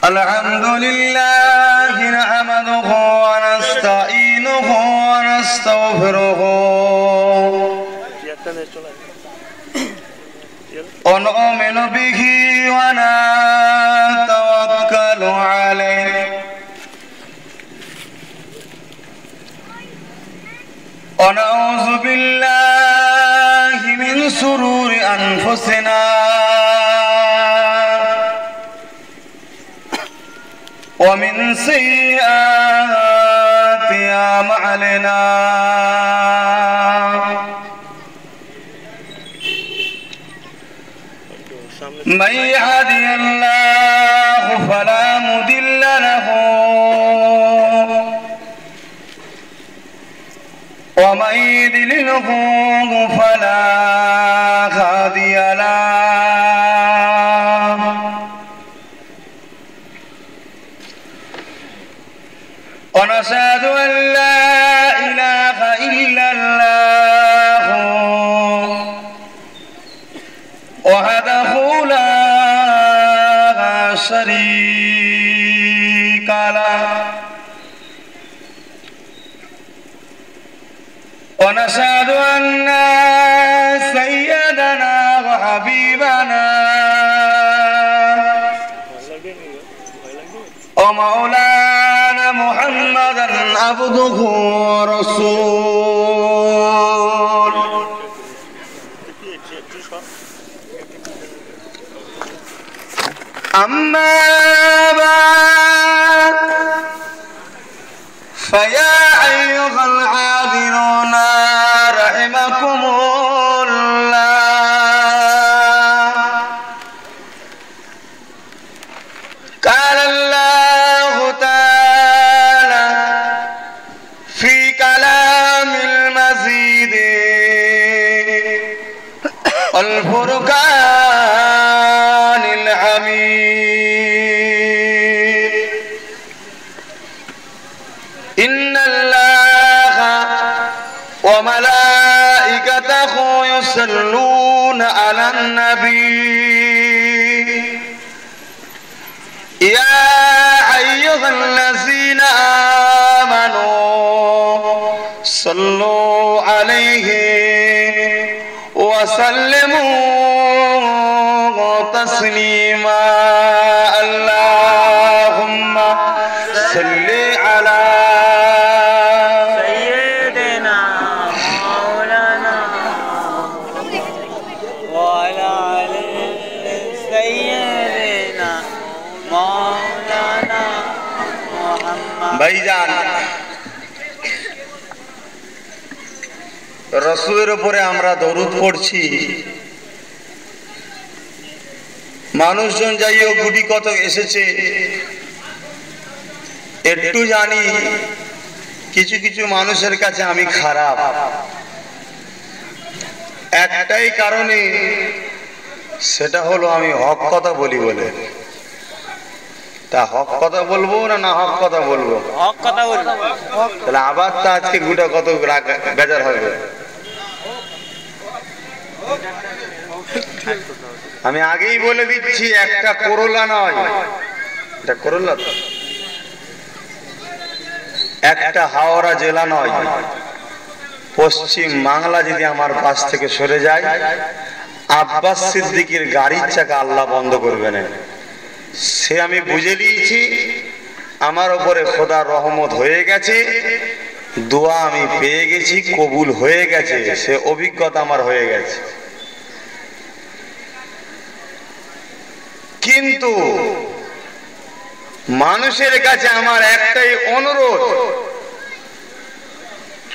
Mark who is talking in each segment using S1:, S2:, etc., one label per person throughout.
S1: Alhamdulillah nahmaduhu wa nasta'inuhu wa nastaghfiruhu wa nu'minu bihi wa natawakkalu alayhi wa na'udzu billahi min shururi anfusina ومن سيئات أعمالنا من يهده الله فلا مضل له ومن يضلله فلا هادي له ونشهد أن لا إله إلا الله وحده لا شريك له ونشهد أن سيدنا وحبيبنا ومولانا محمدا عبده ورسوله أما بعد فيا أيها العابدون رحمكم الله قال الله تعالى في كلام المزيد والفرقان الحميد إن الله وملائكته يصلون على النبي يا أيها الذين آمنوا صلوا عليه وسلموا تسليما اللهم صل على
S2: سيدنا مولانا وعلى آل سيدنا مولانا محمد
S1: ভাইজান রাসূলের উপরে আমরা দরুদ পড়ছি মানুষজন যাইও গুটি কত এসেছে একটু জানি কিছু কিছু মানুষের কাছে আমি খারাপ একটাই কারণে সেটা হলো আমি হক কথা বলি বলে তা হক কথা বলবো না হক কথা বলবো
S2: হক কথা বলবো
S1: তাহলে আবার তো আজকে গুটা কত বেজার হবে আমি আগেই বলে দিচ্ছি একটা করোলা নয় এটা করোলা তো একটা হাওড়া জেলা নয় পশ্চিম বাংলা যদি আমার পাশ থেকে সরে যায় আব্বাস সিদ্দিকীর গাড়ির চাকা আল্লাহ বন্ধ করবে না সে আমি বুঝে নিয়েছি আমার উপরে খোদার রহমত হয়ে গেছে দোয়া আমি পেয়ে গেছি কবুল হয়ে গেছে সে অভিজ্ঞতা আমার হয়ে গেছে কিন্তু মানুষের কাছে আমার একটাই অনুরোধ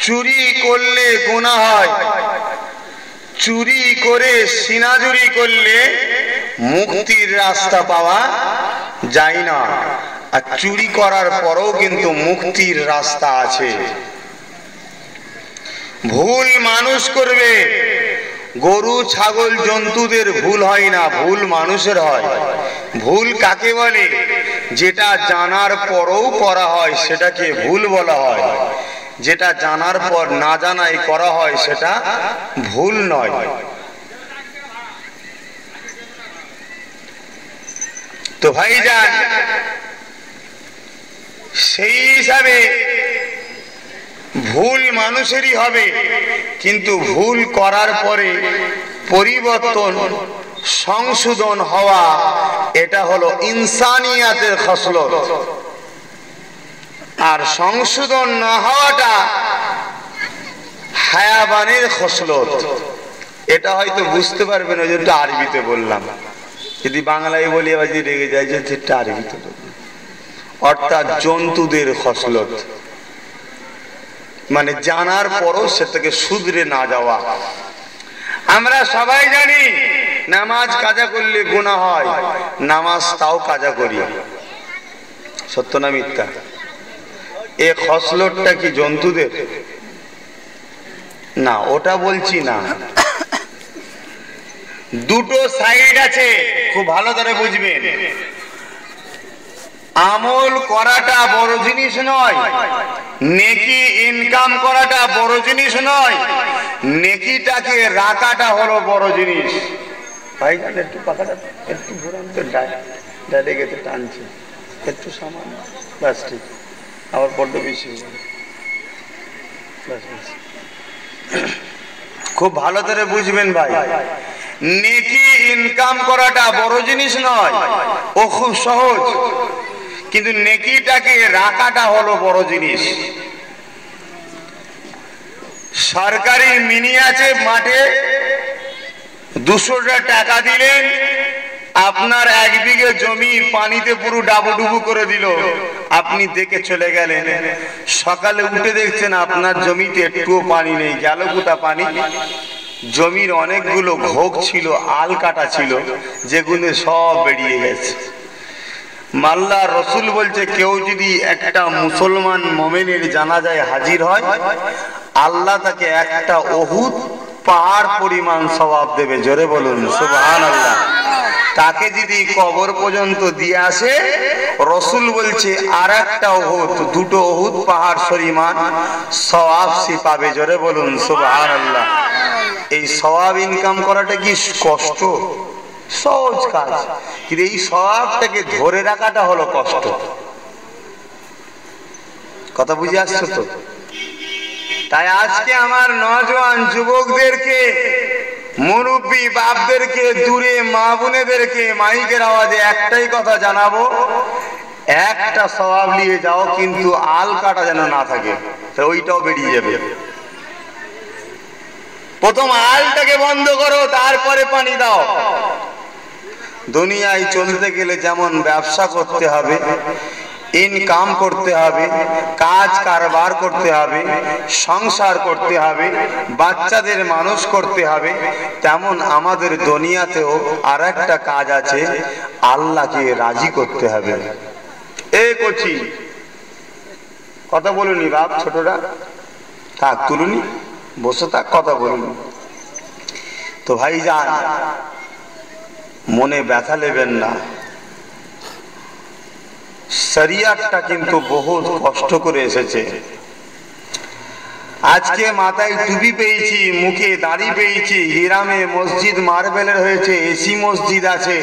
S1: চুরি করলে গুনাহ হয় চুরি করে সিনাজুরি করলে মুক্তির রাস্তা পাওয়া যায় না আর চুরি করার পরেও কিন্তু মুক্তির রাস্তা আছে ভুল মানুষ করবে গরু ছাগল জন্তুদের ভুল হয় না, ভুল মানুষের হয়। ভুল কাকে বলে? যেটা জানার পরও করা হয় সেটাকে ভুল বলা হয়, যেটা জানার পর না জানাই করা হয় সেটা ভুল নয়। তো ভাইজান, সেই হিসাবে ভুল মানুষেরই হবে, কিন্তু ভুল করার পরে পরিবর্তন সংশোধন হওয়া, এটা হলো ইনসানিয়াতের খসলত। আর সংশোধন না হওয়াটা হায়াবানের খসলত। এটা হয়তো বুঝতে পারবেন, ওই জন্য আরবিতে বললাম। যদি বাংলায় বলি আবার যদি রেগে যায় যে যেটা আরবিতে বললাম, অর্থাৎ জন্তুদের খসলত, মানে জানার পরও সেটাকে শুধরে না যাওয়া। আমরা সবাই জানি নামাজ কাজা করলে গুনাহ হয়, নামাজ তাও কাজা করি, সত্য না মিথ্যা? এ খসলতটা কি জন্তুদের? না, ওটা বলছি না। দুটো সাইড আছে, খুব ভালো করে বুঝবেন। আমল করাটা বড় জিনিস নয়, নেকি ইনকাম করাটা বড় জিনিস নয়, নেকিটাকে রাখাটা হলো বড় জিনিস। ভাই একটু পাখাটা একটু ঘোরান তো, ডাইরে গেতে টানছে একটু সামান্য, ব্যাস ঠিক। আবার বড্ড বেশি, খুব ভালো করে বুঝবেন ভাই। নেকি ইনকাম করাটা বড় জিনিস নয়, ও খুব সহজ, কিন্তু নেকিটাকে রাখাটা হলো বড় জিনিস। সরকারি মিনি আছে মাঠে, 200 টাকা দিলেন, আপনার 1 বিঘে জমি পানিতে পুরো ডাবুডুবু করে দিল, আপনি দেখে চলে গেলেন। সকালে উঠে দেখছেন আপনার জমিতে একটুও পানি নেই। গেল কোথা পানি? জমির অনেকগুলো ঘোগ ছিল, আল কাটা ছিল, যেগুলো সব বেরিয়ে গেছে। মাল্লা রসুল বলছে, কেউ যদি একটা মুসলমান মোমেনের জানাজায় হাজির হয়, আল্লাহ তাকে একটা উহুদ পাহাড় পরিমাণ সওয়াব দেবে। জোরে বলুন সুবহানাল্লাহ। তাকে যদি কবর পর্যন্ত দিয়ে আসে, রসুল বলছে আর একটা উহুদ, 2টো উহুদ পাহাড় পরিমাণ সওয়াব সে পাবে। জোরে বলুন সুবহানাল্লাহ। এই সওয়াব ইনকাম করাটা কি কষ্ট? সহজ কাজ, কিন্তু এই সওয়াবটাকে ধরে রাখাটা হলো কষ্ট। কথা বুঝে আসছো তো? তাই আজকে আমার নওজোয়ান যুবকদেরকে, মুরব্বী বাপদেরকে, দূরে মা বোনেদেরকে মাইকের আওয়াজে একটাই কথা জানাবো, একটা সওয়াব নিয়ে যাও, কিন্তু আল কাটা যেন না থাকে, ওইটাও বেরিয়ে যাবে। প্রথম আলটাকে বন্ধ করো, তারপরে পানি দাও। দুনিয়ায় চলতে গেলে যেমন ব্যবসা করতে হবে, ইনকাম করতে হবে, কাজ কারবার করতে হবে, সংসার করতে হবে, বাচ্চাদের মানুষ করতে হবে, তেমন আমাদের দুনিয়াতেও আর একটা কাজ আছে, আল্লাহকে রাজি করতে হবে। এ কচি কথা বলুনি বাপ, ছোটরা থাক, তুলুনি, বসে থাক, কথা বলুন। তো ভাইজান, মনে ব্যথা নেবেন না। শরিয়াতটা কিন্তু বহুত কষ্ট করে এসেছে। আজকে মাথায় টুপি পেয়েছি, মুখে দাড়ি পেয়েছি, গ্রামে মসজিদ মার্বেলের হয়েছে, এসি মসজিদ আছে,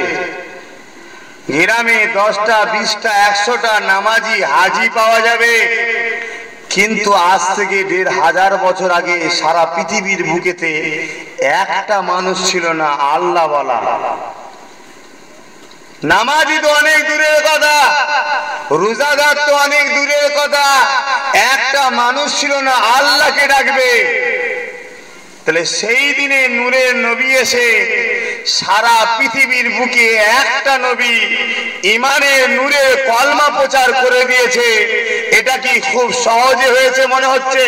S1: গ্রামে 10টা 20টা 100টা নামাজি হাজি পাওয়া যাবে, কিন্তু আজ থেকে 1500 বছর আগে সারা পৃথিবীর বুকেতে একটা মানুষ ছিল না আল্লাহ বলা। নামাজি তো অনেক দূরের কথা, রোজাদার তো অনেক দূরের কথা, একটা মানুষ ছিল না আল্লাহকে ডাকবে। তাহলে সেই দিনে নূরের নবী এসে সারা পৃথিবীর বুকে একটা নবী ইমানের নূরে কলমা প্রচার করে দিয়েছে। এটা কি খুব সহজে হয়েছে মনে হচ্ছে?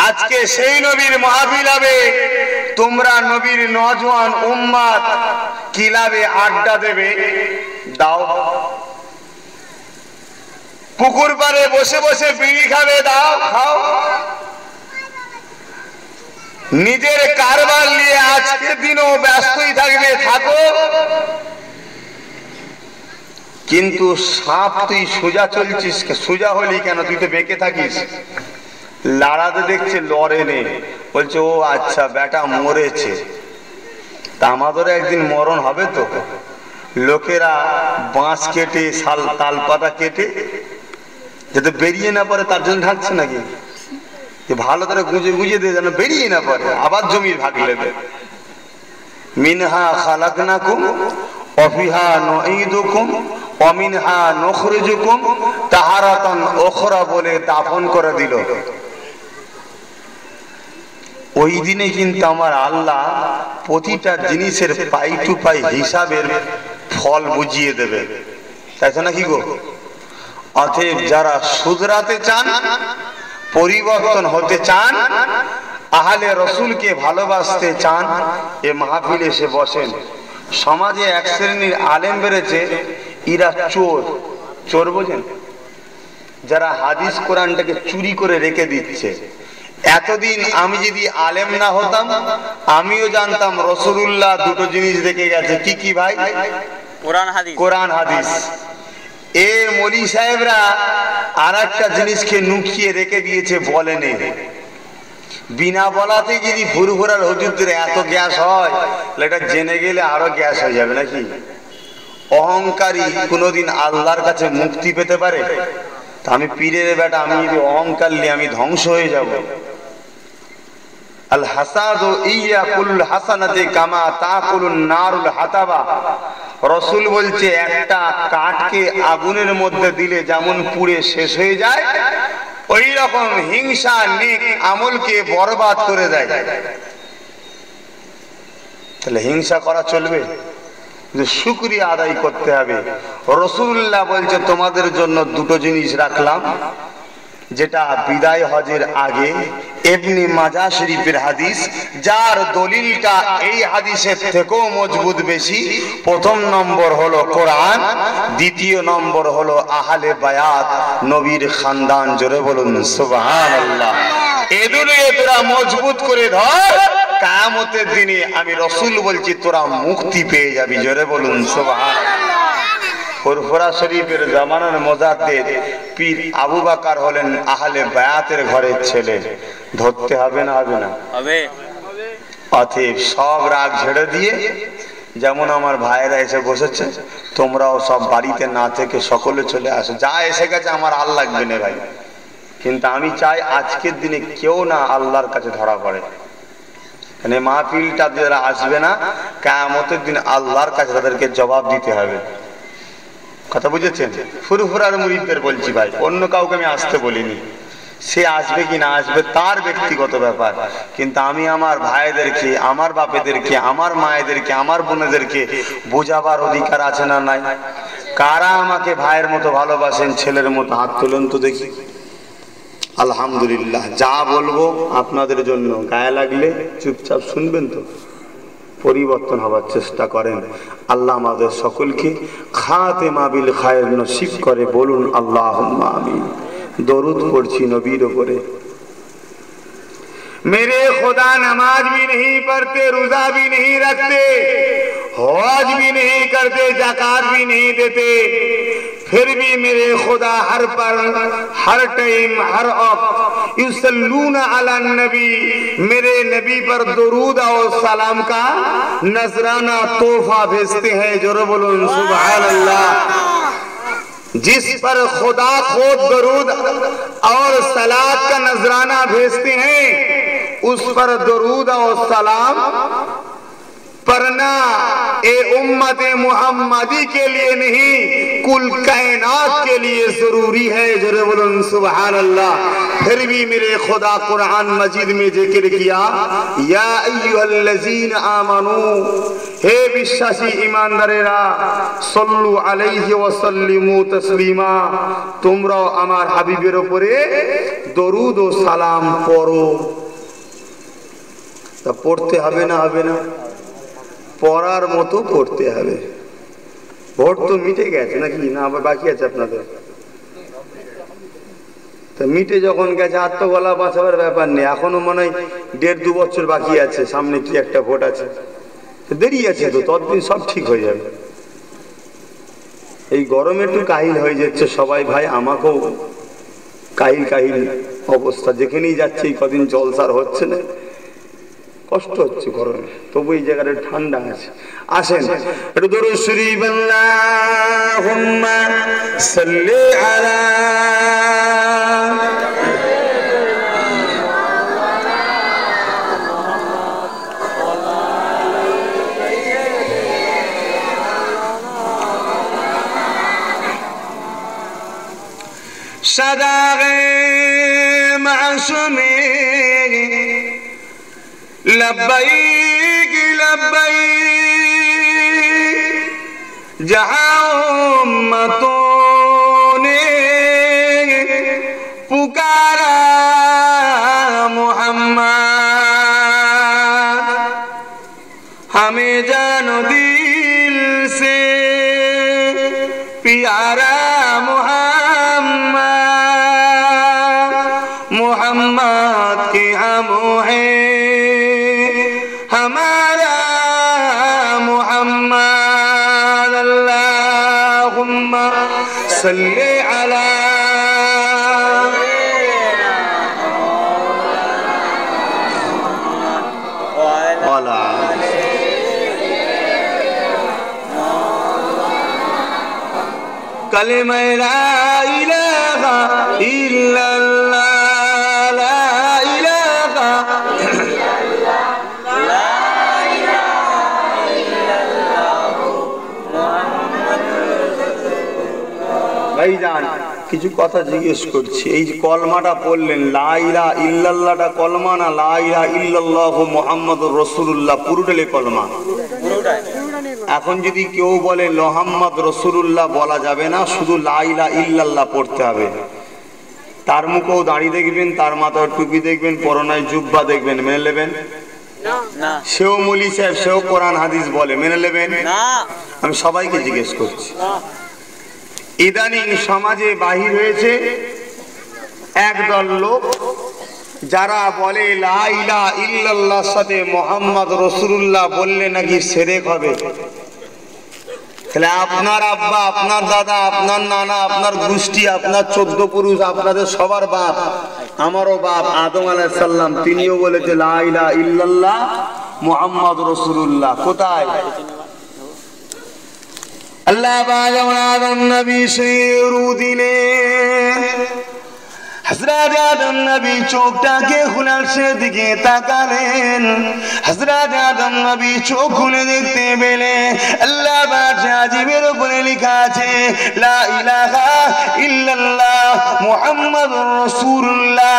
S1: আজকে সেই নবীর মাহফিল হবে, তোমরা নবীর নওজোয়ান উম্মত কিলাবে আড্ডা দেবে, দাও। পুকুর পাড়ে বসে বসে বিড়ি খাবে, দাও, খাও। নিজের কারবার নিয়ে আজকের দিনও ব্যস্তই থাকবে, থাকো, কিন্তু সাপ তুই সোজা চলছিস, সোজা হলি কেন? তুই তো বেঁকে থাকিস। লাড়াতে দেখছে লড়ে নে, বলছে ও আচ্ছা বেটা মরেছে। তা আমাদের একদিন মরণ হবে তো। লোকেরা বাঁশ কেটে তাল পাতা কেটে যাতে বেরিয়ে না পড়ে তার জন্য ঢাকছে নাকি? ভালো করে গুঁজে গুঁজে দিয়ে যেন বেরিয়ে না পড়ে, আবার জমির ভাগ নেবে। মিনহা খালাকনাকুম ওয়া ফিহা নুঈদুকুম ওয়া মিনহা নুখরিজুকুম তাহারাতান উখরা বলে দাফন করে দিল। ওই দিনে কিন্তু আমার আল্লাহ প্রতিটা জিনিসের পাই টু পাই হিসাবের ফল বুঝিয়ে দেবে, তাই তো নাকি গো? অতএব যারা শুধরাতে চান, পরিবর্তন হতে চান, আহলে রসুলকে ভালোবাসতে চান, এ মাহফিলে এসে বসেন। সমাজে এক শ্রেণীর আলেম বেড়েছে, এরা চোর। চোর বোঝেন? যারা হাদিস কোরআনটাকে চুরি করে রেখে দিচ্ছে। এতদিন আমি যদি আলেম না হতাম, আমিও জানতাম রাসূলুল্লাহ দুটো জিনিস রেখে গেছে। কি কি ভাই? কোরআন হাদিস। এ মৌলী সাহেবরা আর একটা জিনিসকে নুকিয়ে রেখে দিয়েছে, বলেনি। বিনা বলাতে যদি ফুরফুরার হুজুরদের এত গ্যাস হয়, এটা জেনে গেলে আরো গ্যাস হয়ে যাবে নাকি? অহংকারী কোনোদিন আল্লাহর কাছে মুক্তি পেতে পারে? তা আমি পীরের বেটা, আমি যদি অহংকার নিয়ে আমি ধ্বংস হয়ে যাব। আল হাসাদু ইয়াকুল হাসানাতি কামা তাকুলুন নারুল হাতাবা। রাসূল বলছে একটা কাঠকে আগুনের মধ্যে দিলে যেমন পুড়ে শেষ হয়ে যায়, ওই রকম হিংসা নেক আমলকে বরবাদ করে দেয়। তাহলে হিংসা করা চলবে? শুকরিয়া আদায় করতে হবে। রাসূলুল্লাহ বলছে তোমাদের জন্য দুটো জিনিস রাখলাম, যেটা বিদায় হজের আগে ইবনে মাজাহ শরীফের হাদিস, যার দলিলটা এই হাদিসের থেকেও মজবুত বেশি। প্রথম নম্বর হলো কোরআন, দ্বিতীয় নম্বর হলো আহলে বায়াত, নবীর খানদান। জোরে বলুন সুবহানাল্লাহ। এই দুটোকে তোরা মজবুত করে ধর, কিয়ামতের দিনে আমি রাসূল বলছি তোরা মুক্তি পেয়ে যাবি। জোরে বলুন সুবহানাল্লাহ। ফুরফুরা শরীফের জামানার মুজাদ্দিদ পীর আবু বকর হলেন আহলে বায়াতের ঘরের ছেলে। ধরতে হবে না? হবে না? হবে। অতএব সব রাগ ঝেড়ে দিয়ে, যেমন আমার ভাইয়েরা এসে বসেছে, তোমরাও সব বাড়িতে না থেকে সকলে চলে আসো। যা এসে গেছে আমার আর লাগবে না ভাই, কিন্তু আমি চাই আজকের দিনে কেউ না আল্লাহর কাছে ধরা পড়ে। মানে মাহফিলটা যারা আসবে না, কিয়ামতের দিন আল্লাহর কাছে তাদেরকে জবাব দিতে হবে। কথা বুঝেছেন? ফুরফুরার মুরিদদের বলছি ভাই, অন্য কাউকে আমি আসতে বলিনি। সে আসবে কি না আসবে তার ব্যক্তিগত ব্যাপার, কিন্তু আমি আমার ভাইদেরকে, আমার বাপেদেরকে, আমার মায়েদেরকে, আমার বোনেদেরকে বোঝাবার অধিকার আছে না নাই? কারা আমাকে ভাইয়ের মতো ভালোবাসেন, ছেলের মতো? হাত তুলুন তো দেখি। আলহামদুলিল্লাহ। যা বলবো আপনাদের জন্য, গায়ে লাগলে চুপচাপ শুনবেন তো, পরিবর্তন হওয়ার চেষ্টা করেন। আল্লাহ আমাদের সকলকে খাতেমা বিল খায়ের নসিব করে। বলুন আল্লাহুম্মা আমিন। দরুদ পড়ছি নবীর উপরে। मेरे खुदा नमाज भी नहीं पढ़ते, रोजा भी नहीं रखते, हज भी नहीं करते, ज़कात भी नहीं देते, फिर भी मेरे खुदा हर पर, हर टाइम, हर वक्त युसल्लूना अला नबी, मेरे नबी पर दुरूद और सलाम का नजराना तोहफा भेजते हैं। जोरे बोलो सुभान अल्लाह। जिस पर खुदा खुद दरूद और सलात का नजराना भेजते हैं, उस पर दरूद और सलाम पढ़ना ए उम्मत मुहम्मदी के लिए नहीं, कुल कायनात के लिए जरूरी है। जरूर बोलन सुभान अल्लाह। फिर भी मेरे खुदा कुरान मजीद में जिक्र किया, या अय्युहल्लज़ीन आमनू, हे विश्वासी ईमानदारेरा, सल्लु अलैहि व सल्लिमू तस्लीमा, তোমরাও আমার হাবিবের উপরে দরুদ ও সালাম পড়ো। তা পড়তে হবে না? হবে না? পড়ার মতো পড়তে হবে। ভোট তো মিটে গেছে নাকি? না আবার বাকি আছে আপনাদের? তা মিটে যখন গেছে আর তো গলা বাঁচাবার ব্যাপার নেই। এখনো মনে হয় 1.5-2 বছর বাকি আছে, সামনে কি একটা ভোট আছে, দেরি আছে তো, ততদিন সব ঠিক হয়ে যাবে। এই গরমে একটু কাহিল হয়ে যাচ্ছে সবাই ভাই, আমাকেও কাহিল কাহিল অবস্থা, যেখানেই যাচ্ছে এই কদিন জলসার হচ্ছে না, কষ্ট হচ্ছে গরমে, তবু এই জায়গাটা ঠান্ডা আছে। আসেন একটু দরুদ শরীফ আল্লাহুম্মা সাল্লি আলা صداغ معصومي لبيك لبيك جہاں امتوں نے پکارا محمد ہمیں جانو دل سے پیارا محمد کی ہم ہیں ہمارا محمد اللہم صلی علی کلمہ لا الہ الا اللہ ভাইজান কিছু কথা জিজ্ঞেস করছি, এই যে কলমাটা পড়লেন লা ইলাহা ইল্লাল্লাহটা কলমা না লা ইলাহা ইল্লাল্লাহু মুহাম্মাদুর রাসূলুল্লাহ পুরোটাই কলমা? এখন যদি কেউ বলে মুহাম্মদ রাসূলুল্লাহ বলা যাবে না, শুধু লা ইলাহা ইল্লাল্লাহ পড়তে হবে, তার মুখেও দাড়ি দেখবেন, তার মাথায় টুপি দেখবেন, পরনায় জুব্বা দেখবেন, মেনে নেবেন? না। সেও মৌলী সাহেব, সেও কোরআন হাদিস বলে, মেনে নেবেন? না। আমি সবাইকে জিজ্ঞেস করছি, ইদানিং সমাজে বাহির হয়েছে একদল লোক যারা বলে লা ইলাহা ইল্লাল্লাহর সাথে মুহাম্মদ রাসূলুল্লাহ বললে নাকি শিরক হবে। তাহলে আপনার আব্বা, আপনার দাদা, আপনার নানা, আপনার গোষ্ঠী, আপনার 14 পুরুষ, আপনাদের সবার বাপ, আমারও বাপ আদম আলাইহিস সালাম, তিনিও বলেছে লা ইলাহা ইল্লাল্লাহ মুহাম্মদ রাসূলুল্লাহ। কোথায়? আল্লাহ পাক আদম নবী শুরু দিলে হযরত আদম নবী চোখটাকে খোলার দিকে তাকালেন, হযরত আদম নবী চোখ খুলে দেখতে পেলেন আল্লাহ পাক আজিবের উপরে লেখা আছে লা ইলাহা ইল্লাল্লাহ মুহাম্মাদুর রাসূলুল্লাহ।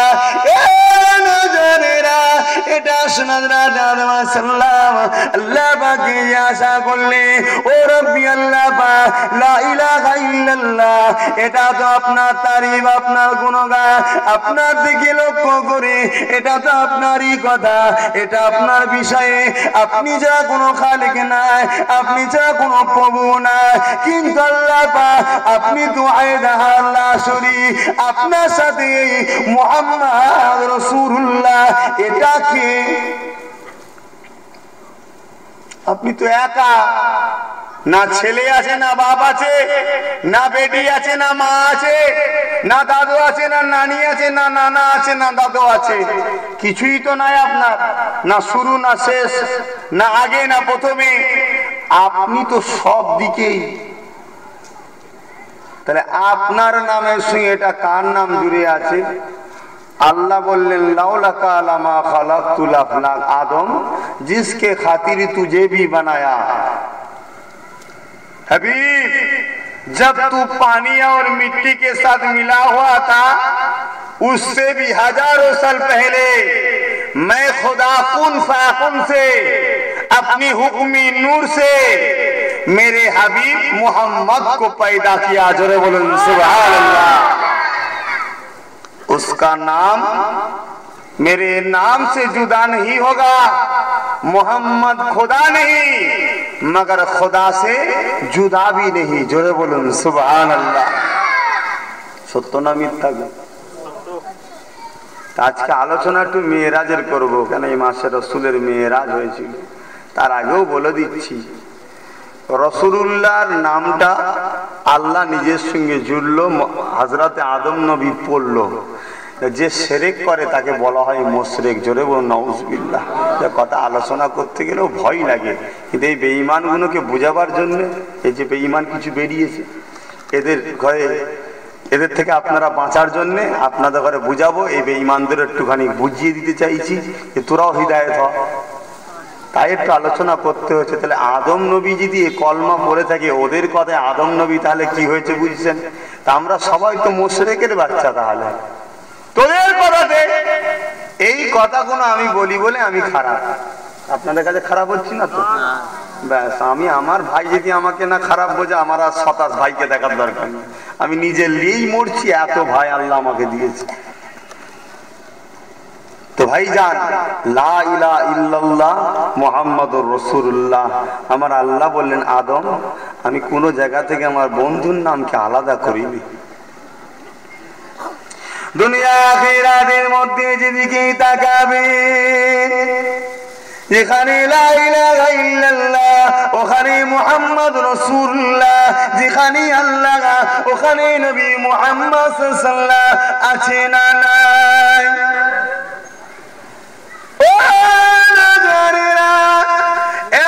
S1: এটা শোনা হযরত আদম আলাইহিস সালাম আল্লাহ পাককে আশা করলে, ও রব্বি আল্লাহ পাক লা ইলাহা ইল্লাল্লাহ এটা তো আপনার তারিফ, আপনার গুণগান, আপনার দিকে লক্ষ্য করে, এটা তো আপনারই কথা, এটা আপনার বিষয়ে, আপনি যা কোনো খালিক নাই, আপনি যা কোনো প্রভু নাই, কিন্তু আল্লাহ পাক আপনি তো আয়দাহ আল্লাহ শরীক, আপনার সাথে মুহাম্মদ রাসূলুল্লাহ এটাকে আপনি তো একা, না ছেলে আছে, না বাপ আছে, না বেটি আছে, না মা আছে, না দাদু আছে, না নানি আছে, না নানা আছে, না দাদু আছে, কিছুই তো নাই আপনার, না শুরু না শেষ, না আগে না প্রথমে, আপনি তো সব দিকেই। তাহলে আপনার নামের সঙ্গে এটা কার নাম জুড়ে আছে? अल्लाह बोले लौलका लमा खलक़तुल अफलाक आदम, जिसके खातिर तुझे भी बनाया। हबीब, जब तू पानी और मिट्टी के साथ मिला हुआ था, उससे भी हजारों साल पहले मैं खुदा कुन फाकुन से अपनी हुक्मी नूर से मेरे हबीब मोहम्मद को पैदा किया। जोरे बोलो सुभान अल्लाह। उसका नाम मेरे नाम से जुदा नहीं होगा। मोहम्मद खुदा नहीं, मगर खुदा से जुदा भी नहीं। जोरे बोलो सुभान अल्लाह। सत्य ना मिथ्या? আজকে আলোচনা একটু মেয়েরাজের করব, কেন এই মাসে রসুলের মেয়েরাজ হয়েছিল। তার আগেও বলে দিচ্ছি, রসুলুল্লাহর নামটা আল্লাহ নিজের সঙ্গে জুড়লো, হযরতে আদম নবী পড়লো। যে শিরক করে তাকে বলা হয় মুশরিক। জোরে বলুন নাউজুবিল্লাহ। কথা আলোচনা করতে গেলেও ভয় লাগে, কিন্তু এই বেঈমানগুলোকে বোঝাবার জন্য, এই যে বেঈমান কিছু বেরিয়েছে, এদের ঘরে, এদের থেকে আপনারা বাঁচার জন্য আপনাদের ঘরে বুঝাবো। এই বেঈমানদের একটুখানি বুঝিয়ে দিতে চাইছি যে তোরাও হিদায়েত হ, তাই একটু আলোচনা করতে হচ্ছে। তাহলে আদম নবী যদি এই কলমা পড়ে থাকে, ওদের কথায় আদম নবী তাহলে কি হয়েছে বুঝছেন? তা আমরা সবাই তো মুশরিকের বাচ্চা। তাহলে তোদের কথাতে এই কথাগুলো আমি বলি বলে আমি খারাপ, আপনাদের কাছে খারাপ হচ্ছি না তো? ব্যাস, আমি আমার ভাই যদি আমাকে না খারাপ বোঝে, আমার আর 27 ভাইকে দেখার দরকার নেই। আমি নিজে লিয়েই মরছি, এত ভাই আল্লাহ আমাকে দিয়েছে। তো ভাই যান, লা ইলাহা ইল্লাল্লাহ মুহাম্মাদুর রাসূলুল্লাহ। আমার আল্লাহ বললেন, আদম, আমি কোন জায়গা থেকে আমার বন্ধুর নামকে আলাদা করিনি। দুনিয়া আখিরাতের মধ্যে যেদিকে তাকাবে, যেখানে লা ইলাহা ইল্লাল্লাহ, ওখানে মুহাম্মদ রাসূলুল্লাহ। যেখানে আল্লাহ, ওখানে নবী মুহাম্মদ সাল্লাল্লাহু আলাইহি ওয়াসাল্লাম আছে না নাই? ও নজরেরা,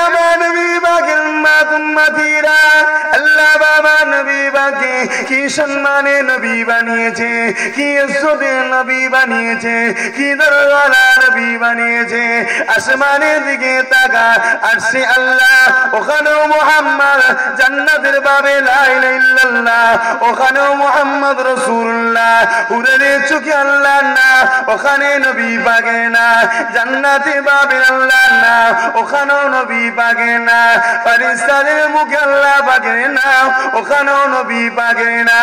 S1: এমন বিভাগের উম্মতিরা, আল্লাহ বাবা নবী বাকে কি সম্মানে নবী বানিয়েছে, কি ইজ্জতে নবী বানিয়েছে, কি দরওয়ালা নবী বানিয়েছে। আসমানের দিকে তাকা, আরশে আল্লাহ, ওখানেও মুহাম্মদ। জান্নাতের বাবে লা ইলাহা ইল্লাল্লাহ, ওখানেও মুহাম্মদ রাসূলুল্লাহ। উড়ে চোখে আল্লাহ না, ওখানে নবী পাকে না। জান্নাতে বাবে আল্লাহ না, ওখানেও নবী পাকে না। ফেরেশতাদের মুখে আল্লাহ পাকে না, ওখানেও নবী পাকে না।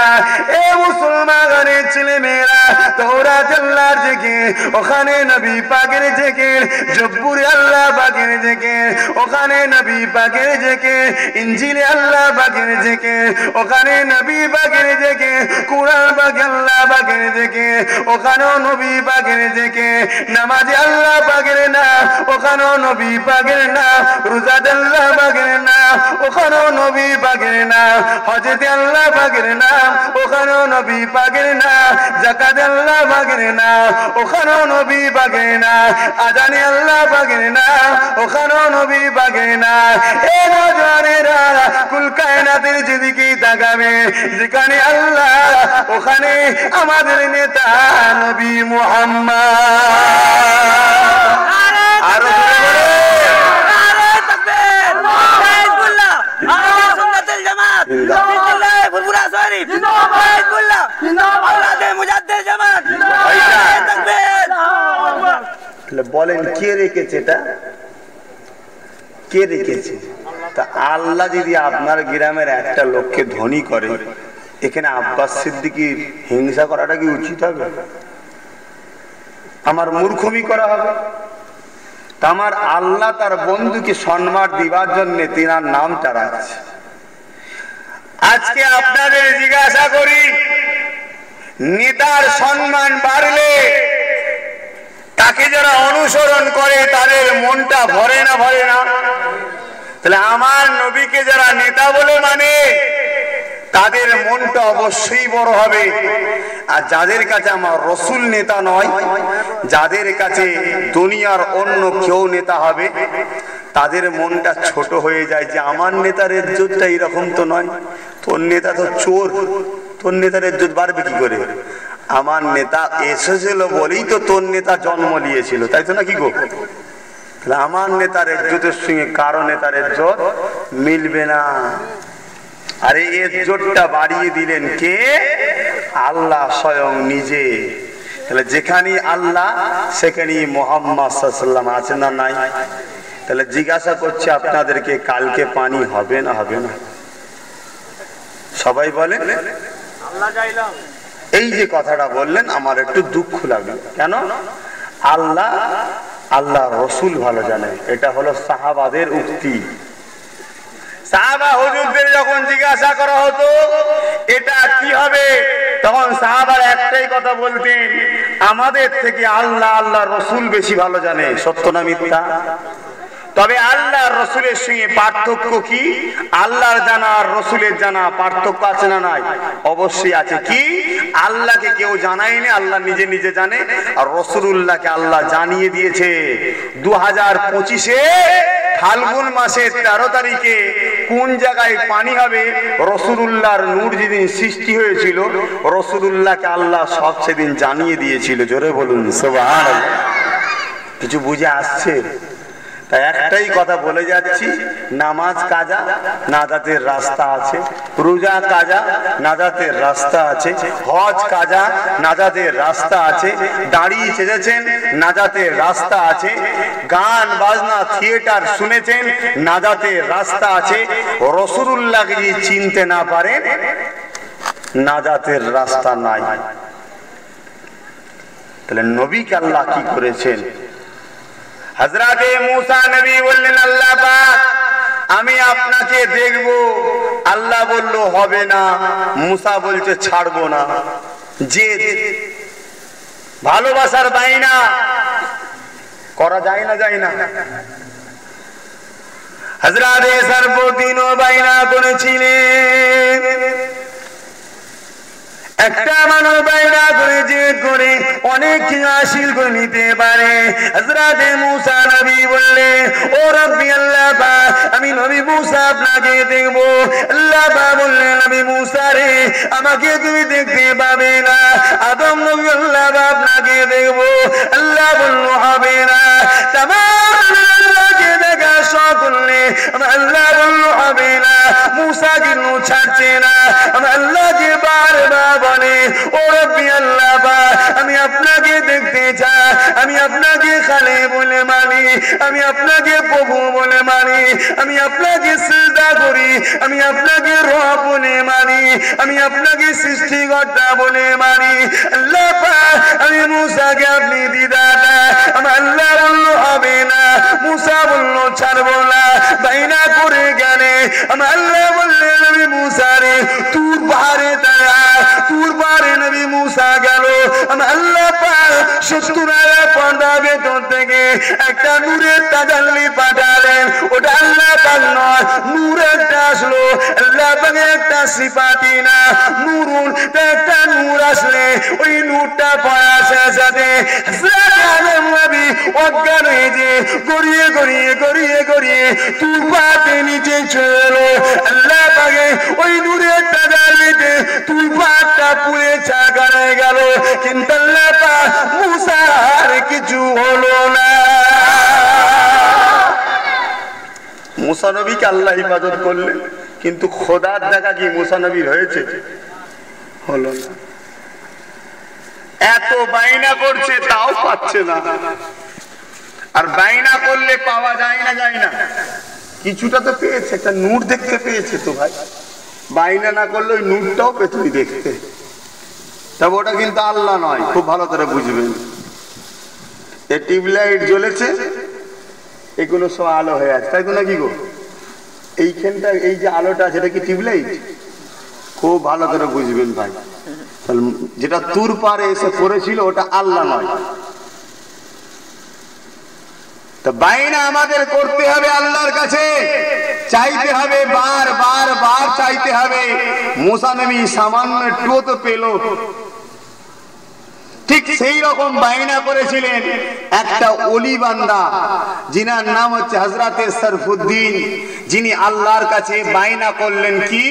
S1: এ মুসলমানের ছেলে মেয়েরা, তাওরাত আল্লাহর জিকির, ওখানে নবী পাকের জিকির। জব্বুরে আল্লাহ পাকের জিকির, ওখানে নবী পাকের জিকির। ইনজিলে আল্লাহ পাকের জিকির, ওখানে নবী পাকের জিকির। কুরআন পাকে আল্লাহ পাকের জিকির, ওখানেও নবী পাকের জিকির। নামাজে আল্লাহ পাকের নাম, ওখানেও নবী পাকের নাম। রোজাতে আল্লাহ পাকের নাম, ওখানেও নবী পাকের নাম। হজেতে আল্লাহ পাকের নাম, ওখানেও নবী পাকের নাম। যাকাতে আল্লাহ পাকের নাম, ওখানেও নবী পাকের নাম। আজানে আল্লাহ পাকের নাম, ওখানেও নবী পাকের নাম। এ নজরেরা, কুল কায়নাতের যেদিকে তাকাবে, যেখানে আল্লাহ, ওখানে আমাদের নেতা নবী মুহাম্মদ। আর বলেন কে রেখেছে এটা? কে রেখেছে? তা আল্লাহ যদি আপনার গ্রামের একটা লোককে ধনী করে, এখানে আব্বাস সিদ্দিকীর হিংসা করাটা কি উচিত হবে? আমার মূর্খমি করা হবে? তা আমার আল্লাহ তার বন্ধুকে সম্মান দিবার জন্য তিনার নামটা রাখছে। আজকে আপনাদের জিজ্ঞাসা করি, নেতার সম্মান বাড়লে তাকে যারা অনুসরণ করে তাদের মনটা ভরে না, ভরে না? তাহলে আমার নবীকে যারা নেতা বলে মানে, তাদের মনটা অবশ্যই বড় হবে। আর যাদের কাছে আমার রসুল নেতা নয়, যাদের কাছে দুনিয়ার অন্য কেউ নেতা হবে, তাদের মনটা ছোট হয়ে যায় যে আমার নেতার ইজ্জতটা এরকম তো নয়, তোর নেতা তো চোর, তোর নেতার ইজ্জত বাড়বে কি করে? আমার নেতা এসেছিল বলেই তো তোর নেতা জন্ম নিয়েছিল, তাই তো নাকি গো? আমার নেতার ইজ্জতের সঙ্গে কারো নেতার ইজ্জত মিলবে না। আরে ইজ্জতটা বাড়িয়ে দিলেন কে? আল্লাহ স্বয়ং নিজে। তাহলে যেখানে আল্লাহ সেখানেই মুহাম্মদ সাল্লাল্লাহু আলাইহি ওয়াসাল্লাম আছেন না নাই? তাহলে জিজ্ঞাসা করছি আপনাদেরকে, কালকে পানি হবে না হবে না? সবাই বলেন। এই যে কথাটা বললেন আমার একটু দুঃখ লাগলো। কেন? আল্লাহ, আল্লাহ রসুল ভালো জানে। এটা হলো সাহাবাদের উক্তি। সাহাবা হুজুরদের যখন জিজ্ঞাসা করা হতো এটা কি হবে, তখন সাহাবারা একটাই কথা বলতেন, আমাদের থেকে আল্লাহ আল্লাহ রসুল বেশি ভালো জানে, সত্য না মিথ্যা? তবে আল্লাহ রসুলের সঙ্গে পার্থক্য কি? আল্লাহর জানা আর রসুলের জানা পার্থক্য আছে না নাই? অবশ্যই আছে। কি? আল্লাহকে কেউ জানায়নি, আল্লাহ নিজে নিজে জানে, আর রসুলুল্লাহকে আল্লাহ জানিয়ে দিয়েছে। 2025-এ ফাল্গুন মাসের 13 তারিখে কোন জায়গায় পানি হবে, রসুলুল্লাহর নূর যেদিন সৃষ্টি হয়েছিল, রসুলুল্লাহকে আল্লাহ সব সেদিন জানিয়ে দিয়েছিল। জোরে বলুন সুবহানাল্লাহ। কিছু বুঝে আসছে? তাই একটাই কথা বলে যাচ্ছি, নামাজ কাজা, নাজাতের রাস্তা আছে। রোজা কাজা, নাজাতের রাস্তা আছে। হজ কাজা, নাজাতের রাস্তা আছে। দাড়ি ছেড়েছেন, নাজাতের রাস্তা আছে। গান বাজনা থিয়েটার শুনেছেন, নাজাতের রাস্তা আছে। রসুলুল্লাহকে যদি চিনতে না পারেন, নাজাতের রাস্তা নাই। তাহলে নবীকে আল্লাহ কি করেছেন? হযরতে মুসা নবী বললেন, আল্লাহ পাক আমি আপনাকে দেখব। আল্লাহ বলল হবে না। মুসা বলছে ছাড়বো না। জেদ, ভালোবাসার বাইনা করা যায় না, যায় না? হযরতে সরফুদ্দীনও বাইনা করেছিলেন। একটা মানুষ বাইনা করে জেদ করে অনেক কিছু হাসিল করে নিতে পারে। হযরতে মুসা নবী বললেন, ও রব্বি আল্লাহ পাক আমি নবী মুসা আপনাকে দেখব। আল্লাহ পাক বললেন, নবী মুসা রে আমাকে তুমি দেখতে পাবে না। আদম নবী আল্লাহ পাক আপনাকে দেখব। আল্লাহ বলল হবে না। তামাম আল্লাহকে দেখা শখ করলে আল্লাহ বলল হবে না। মুসা কিন্তু ছাড়ছে না। আল্লাহকে বারবার বলে, ও রব্বি আল্লাহ পাক আমি আপনাকে দেখতে চাই। আমি আপনাকে খালে বলে মানি, আমি আপনাকে প্রভু বলে মানি, আমি আপনাকে সিজদা করি, আমি আপনাকে রব বলে মানি, আমি আপনাকে সৃষ্টিকর্তা বলে মানি। আল্লাহ পাক আমি মুসাকে আপনি দিদার দেন। আল্লাহ বলল হবে না। মুসা বলল ছাড়বো না। বাইনা করে গেলে আল্লাহ বললেন, নবী মুসা রে তুর পাহাড়ে দাঁড়া। তুর পাহাড়ে নবী মুসা গেল। আল্লাহ পাক 70,000 পর্দা ভেতর থেকে একটা নূরের তাজাল্লি পাঠালেন। ওটা আল্লাহ পাক নয়, নূর একটা আসলো। আল্লাহ পাকের একটা সিফাতি না, নূরুন, একটা নূর আসলে ওই নূরটা পড়ার সাথে আদম নবী অজ্ঞান হয়ে যে গড়িয়ে গড়িয়ে গড়িয়ে গড়িয়ে তুর পাহাড়ে নিচে চলে এলো। আল্লাহ পাকে ওই নূরের তাজাল্লিতে তুর পাহাড়টা পুড়ে ছারখার হয়ে গেল। কিন্তু আল্লাহ পাক মুসার কিছু হলো না। মুসা নবীকে আল্লাহ হিফাজত করলেন, কিন্তু খোদার দেখা কি মুসা নবীর হয়েছে? হলো না। এত বাইনা করছে তাও পাচ্ছে না। আর বাইনা করলে পাওয়া যায় না, যায় না? কিছুটা তো পেয়েছে, একটা নূর দেখতে পেয়েছে তো ভাই। বাইনা না করলে ওই নূরটাও পেতুই দেখতে। তবে ওটা কিন্তু আল্লাহ নয়, খুব ভালো করে বুঝবেন। এই টিউবলাইট জ্বলেছে, এগুলো সব আলো হয়ে আছে, তাই তো নাকি গো? এইখানটা এই যে আলোটা আছে, এটা কি টিউবলাইট? খুব ভালো করে বুঝবেন ভাই। যেটা তুর পারে এসে পড়েছিল ওটা আল্লাহ নয়। তো বাইনা আমাদের করতে হবে আল্লাহর কাছে, চাইতে হবে, বার বার বার চাইতে হবে। মুসা নবী সামান্য একটু তো পেল। ঠিক সেই রকম বাইনা করেছিলেন একটা ওলি বান্দা, যিনার নাম হচ্ছে হযরতে সরফুদ্দীন, যিনি আল্লাহর কাছে বাইনা করলেন কি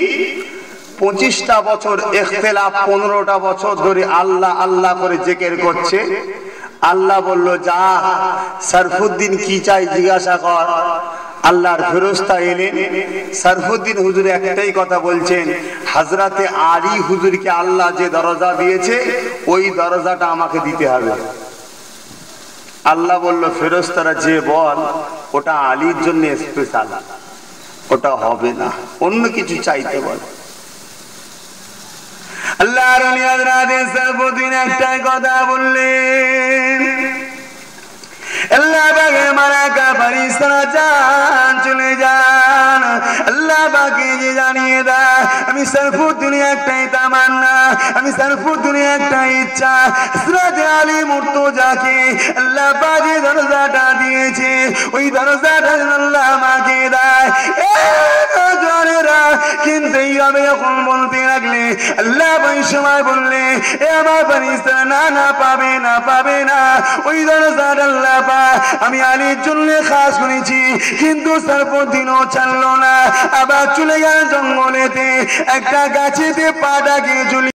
S1: 25টা বছর ইখতিলাফ, 15টা বছর ধরে আল্লাহ আল্লাহ করে জিকির করছে। আল্লাহ বলল যা সরফুদ্দীন কি চাই জিজ্ঞাসা কর। আল্লাহর ফেরেশতা এলেন। সরফুদ্দীন হুজুর একটাই কথা বলছেন, হযরতে আলী হুজুরকে আল্লাহ যে দরজা দিয়েছে ওই দরজাটা আমাকে দিতে হবে। আল্লাহ বলল ফেরেশতারা যে বল ওটা আলীর জন্য স্পেশাল, ওটা হবে না, অন্য কিছু চাইতে বল। আল্লাহর ওলি হযরতে সরফুদ্দীন একটাই কথা বললেন, আল্লাহ পাকে মালাকা ফেরেশতারা যান চলে যান। আল্লাহ পাকে যে জানিয়ে দেয় আমি
S3: আমি সারফুদ্দিনের একটাই তামান্না, আমি সারফুদ্দিনের একটাই ইচ্ছা, হযরত আলী মুর্তজাকে আল্লাহ পাক যে দরজাটা দিয়েছে ওই দরজাটা যেন আল্লাহ আমাকে দেয়। কিন্তু এইভাবে যখন বলতে লাগলে আল্লাহ ওই সময় বললে এ আমার বানিস্তা না না পাবে না পাবে না, ওই দরজাটা আল্লাহ পাক আমি আলীর জন্য খাস করেছি। কিন্তু সারফুদ্দিনও ছাড়লো না, আবার চলে গেল জঙ্গলেতে, একটা গাছেতে পাটাকে ঝুলিয়ে